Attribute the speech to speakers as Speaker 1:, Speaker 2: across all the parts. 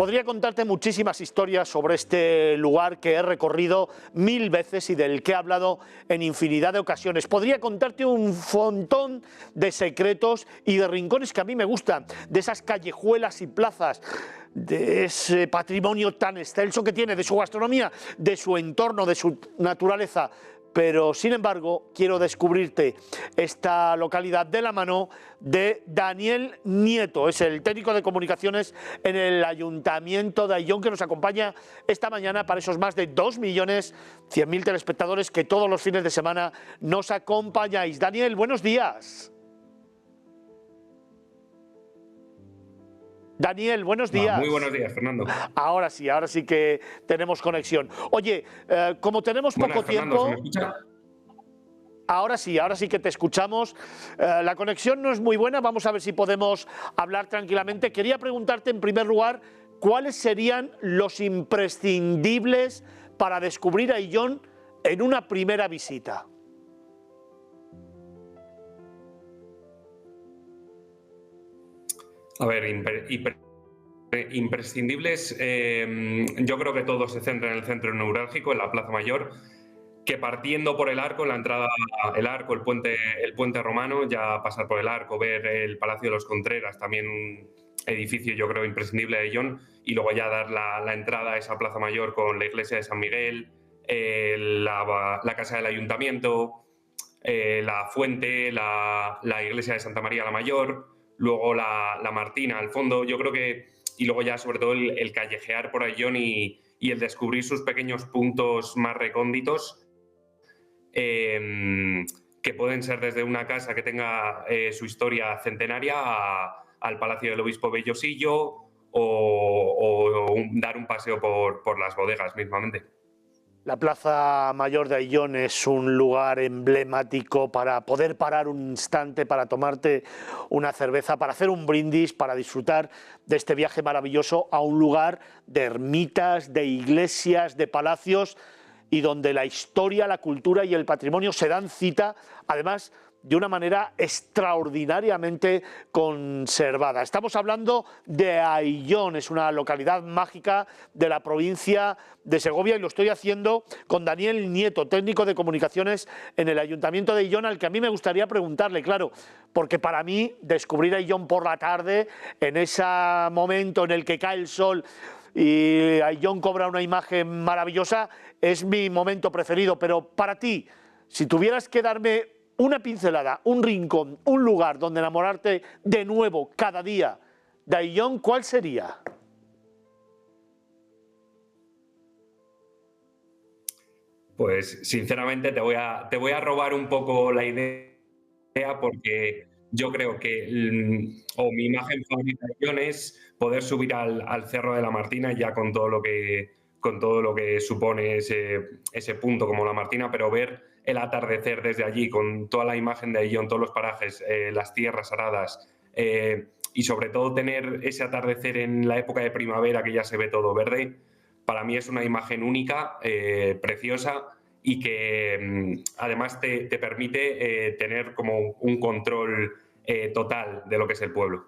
Speaker 1: Podría contarte muchísimas historias sobre este lugar que he recorrido 1000 veces y del que he hablado en infinidad de ocasiones. Podría contarte un montón de secretos y de rincones que a mí me gustan, de esas callejuelas y plazas, de ese patrimonio tan excelso que tiene, de su gastronomía, de su entorno, de su naturaleza. Pero, sin embargo, quiero descubrirte esta localidad de la mano de Daniel Nieto. Es el técnico de comunicaciones en el Ayuntamiento de Ayllón, que nos acompaña esta mañana para esos más de 2.100.000 telespectadores que todos los fines de semana nos acompañáis. Daniel, buenos días. Daniel, buenos días.
Speaker 2: Muy buenos días, Fernando.
Speaker 1: Ahora sí que tenemos conexión. Oye, como tenemos poco tiempo...
Speaker 2: ¿Se me escucha?
Speaker 1: Ahora sí que te escuchamos. La conexión no es muy buena, vamos a ver si podemos hablar tranquilamente. Quería preguntarte en primer lugar, ¿cuáles serían los imprescindibles para descubrir Ayllón en una primera visita?
Speaker 2: A ver, imprescindibles, yo creo que todo se centra en el centro neurálgico, en la Plaza Mayor, que partiendo por el arco, la entrada, el arco, el puente romano, ya pasar por el arco, ver el Palacio de los Contreras, también un edificio yo creo imprescindible de Ayllón, y luego ya dar la entrada a esa Plaza Mayor con la iglesia de San Miguel, la casa del Ayuntamiento, la fuente, la iglesia de Santa María la Mayor, luego la Martina al fondo, yo creo que, y luego ya sobre todo el callejear por Ayllón y el descubrir sus pequeños puntos más recónditos, que pueden ser desde una casa que tenga su historia centenaria al Palacio del Obispo Bellosillo o dar un paseo por las bodegas mismamente.
Speaker 1: La Plaza Mayor de Ayllón es un lugar emblemático para poder parar un instante, para tomarte una cerveza, para hacer un brindis, para disfrutar de este viaje maravilloso a un lugar de ermitas, de iglesias, de palacios y donde la historia, la cultura y el patrimonio se dan cita, además de una manera extraordinariamente conservada. Estamos hablando de Ayllón, es una localidad mágica de la provincia de Segovia y lo estoy haciendo con Daniel Nieto, técnico de comunicaciones en el Ayuntamiento de Ayllón, al que a mí me gustaría preguntarle, claro, porque para mí descubrir Ayllón por la tarde, en ese momento en el que cae el sol y Ayllón cobra una imagen maravillosa, es mi momento preferido, pero para ti, si tuvieras que darme una pincelada, un rincón, un lugar donde enamorarte de nuevo cada día de Ayllón, ¿cuál sería?
Speaker 2: Pues sinceramente te voy a robar un poco la idea porque yo creo que mi imagen favorita de Ayllón es poder subir al Cerro de la Martina ya con todo lo que supone ese punto como la Martina, pero ver el atardecer desde allí con toda la imagen de Ayllón, todos los parajes, las tierras aradas y sobre todo tener ese atardecer en la época de primavera que ya se ve todo verde, para mí es una imagen única, preciosa y que además te permite tener como un control total de lo que es el pueblo.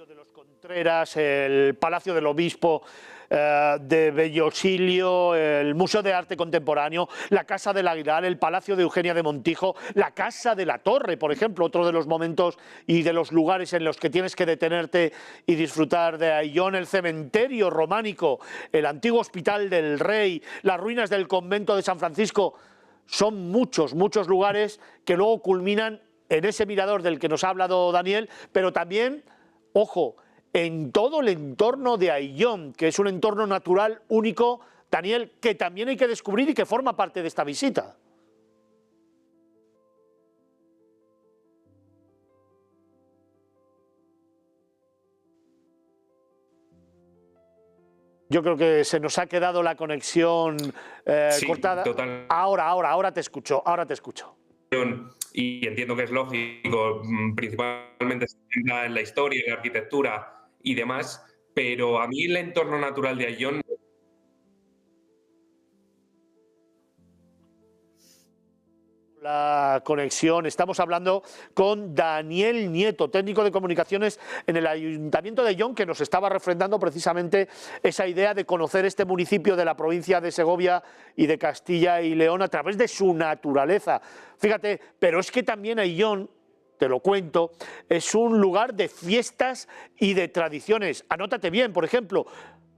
Speaker 1: De los Contreras, el Palacio del Obispo de Bellosillo, el Museo de Arte Contemporáneo, la Casa del Aguilar, el Palacio de Eugenia de Montijo, la Casa de la Torre, por ejemplo, otro de los momentos y de los lugares en los que tienes que detenerte y disfrutar de Ayllón, el cementerio románico, el antiguo Hospital del Rey, las ruinas del convento de San Francisco. Son muchos lugares que luego culminan en ese mirador del que nos ha hablado Daniel, pero también, ojo, en todo el entorno de Ayllón, que es un entorno natural único, Daniel, que también hay que descubrir y que forma parte de esta visita. Yo creo que se nos ha quedado la conexión
Speaker 2: Sí,
Speaker 1: cortada.
Speaker 2: total.
Speaker 1: Ahora te escucho,
Speaker 2: Y entiendo que es lógico, principalmente se centra en la historia, en la arquitectura y demás, pero a mí el entorno natural de Ayllón
Speaker 1: la conexión. Estamos hablando con Daniel Nieto, técnico de comunicaciones en el Ayuntamiento de Ayllón, que nos estaba refrendando precisamente esa idea de conocer este municipio de la provincia de Segovia y de Castilla y León a través de su naturaleza. Fíjate, pero es que también Ayllón, te lo cuento, es un lugar de fiestas y de tradiciones. Anótate bien, por ejemplo,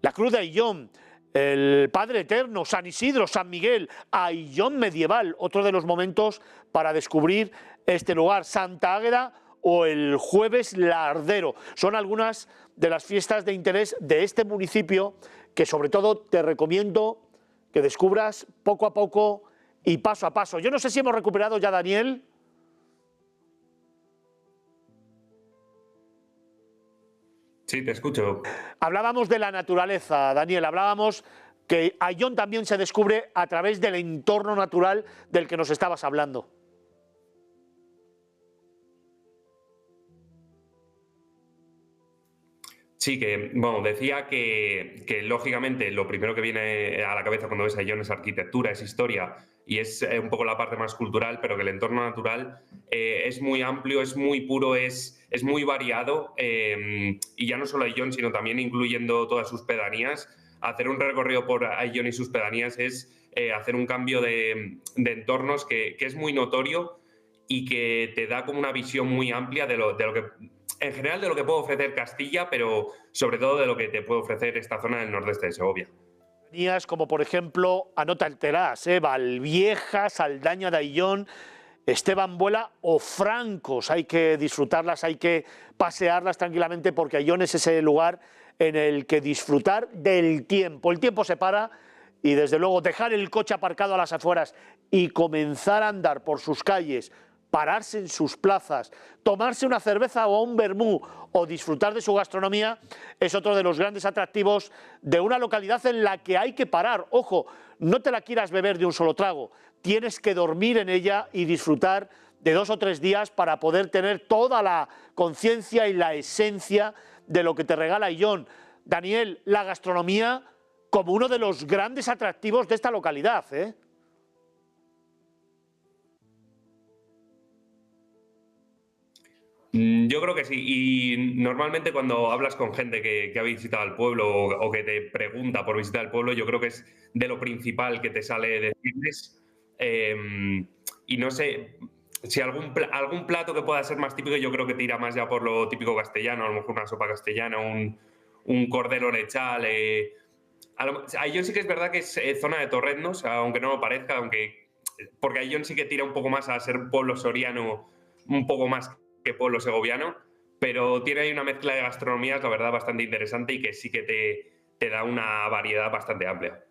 Speaker 1: la Cruz de Ayllón, el Padre Eterno, San Isidro, San Miguel, Ayllón medieval, otro de los momentos para descubrir este lugar, Santa Águeda o el Jueves Lardero. Son algunas de las fiestas de interés de este municipio que sobre todo te recomiendo que descubras poco a poco y paso a paso. Yo no sé si hemos recuperado ya, Daniel.
Speaker 2: Sí, te escucho.
Speaker 1: Hablábamos de la naturaleza, Daniel, hablábamos que Ayllón también se descubre a través del entorno natural del que nos estabas hablando.
Speaker 2: Sí, que bueno, decía que lógicamente lo primero que viene a la cabeza cuando ves Ayllón es arquitectura, es historia y es un poco la parte más cultural, pero que el entorno natural es muy amplio, es muy puro, es muy variado y ya no solo Ayllón, sino también incluyendo todas sus pedanías. Hacer un recorrido por Ayllón y sus pedanías es hacer un cambio de entornos que es muy notorio y que te da como una visión muy amplia de lo que en general de lo que puede ofrecer Castilla, pero sobre todo de lo que te puede ofrecer esta zona del nordeste de Segovia.
Speaker 1: Como por ejemplo, anota el Terás, Valvieja, Saldaña de Ayllón, Esteban Buela o Francos. Hay que disfrutarlas, hay que pasearlas tranquilamente porque Ayllón es ese lugar en el que disfrutar del tiempo. El tiempo se para y desde luego dejar el coche aparcado a las afueras y comenzar a andar por sus calles, pararse en sus plazas, tomarse una cerveza o un vermú o disfrutar de su gastronomía es otro de los grandes atractivos de una localidad en la que hay que parar. Ojo, no te la quieras beber de un solo trago, tienes que dormir en ella y disfrutar de 2 o 3 días para poder tener toda la conciencia y la esencia de lo que te regala Ayllón. Daniel, la gastronomía como uno de los grandes atractivos de esta localidad, ¿eh?
Speaker 2: Yo creo que sí, y normalmente cuando hablas con gente que ha visitado el pueblo o que te pregunta por visitar el pueblo, yo creo que es de lo principal que te sale decirles. Y no sé, si algún plato que pueda ser más típico, yo creo que te irá más ya por lo típico castellano, a lo mejor una sopa castellana, un cordero lechal. Ayllón sí que es verdad que es zona de torreznos, aunque no lo parezca, porque Ayllón sí que tira un poco más a ser pueblo soriano, un poco más que pueblo segoviano, pero tiene ahí una mezcla de gastronomías, la verdad, bastante interesante y que sí que te da una variedad bastante amplia.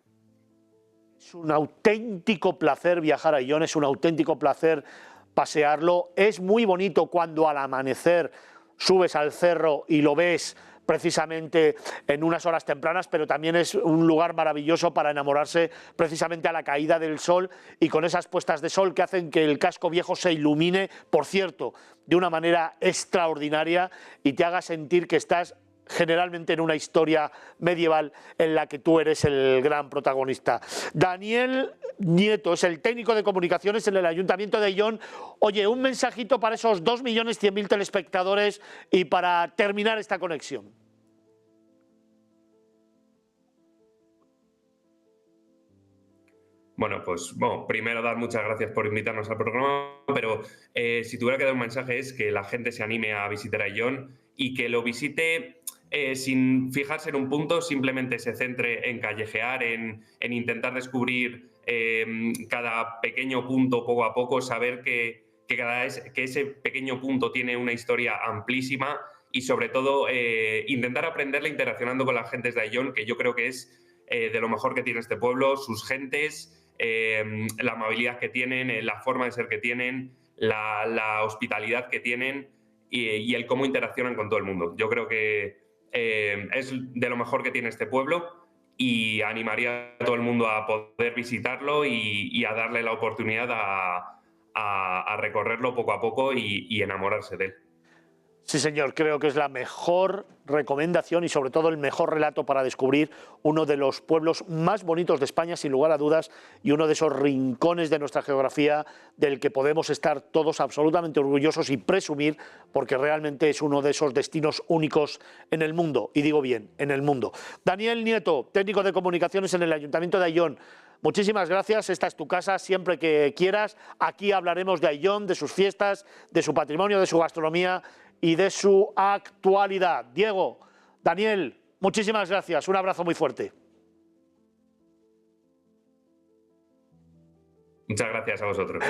Speaker 1: Es un auténtico placer viajar a Ayllón, es un auténtico placer pasearlo. Es muy bonito cuando al amanecer subes al cerro y lo ves precisamente en unas horas tempranas, pero también es un lugar maravilloso para enamorarse precisamente a la caída del sol y con esas puestas de sol que hacen que el casco viejo se ilumine, por cierto, de una manera extraordinaria y te haga sentir que estás generalmente en una historia medieval en la que tú eres el gran protagonista. Daniel Nieto es el técnico de comunicaciones en el Ayuntamiento de Ayllón. Oye, un mensajito para esos 2.100.000 telespectadores y para terminar esta conexión.
Speaker 2: Bueno, pues primero dar muchas gracias por invitarnos al programa, pero si tuviera que dar un mensaje es que la gente se anime a visitar Ayllón y que lo visite sin fijarse en un punto, simplemente se centre en callejear, en intentar descubrir cada pequeño punto poco a poco, saber que ese pequeño punto tiene una historia amplísima y sobre todo intentar aprenderla interaccionando con las gentes de Ayllón, que yo creo que es de lo mejor que tiene este pueblo, sus gentes, la amabilidad que tienen, la forma de ser que tienen, la hospitalidad que tienen y el cómo interaccionan con todo el mundo. Yo creo que es de lo mejor que tiene este pueblo y animaría a todo el mundo a poder visitarlo y a darle la oportunidad a recorrerlo poco a poco y enamorarse de él.
Speaker 1: Sí, señor, creo que es la mejor recomendación y sobre todo el mejor relato para descubrir uno de los pueblos más bonitos de España, sin lugar a dudas, y uno de esos rincones de nuestra geografía del que podemos estar todos absolutamente orgullosos y presumir, porque realmente es uno de esos destinos únicos en el mundo, y digo bien, en el mundo. Daniel Nieto, técnico de comunicaciones en el Ayuntamiento de Ayllón. Muchísimas gracias, esta es tu casa, siempre que quieras. Aquí hablaremos de Ayllón, de sus fiestas, de su patrimonio, de su gastronomía y de su actualidad. Diego, Daniel, muchísimas gracias, un abrazo muy fuerte.
Speaker 2: Muchas gracias a vosotros.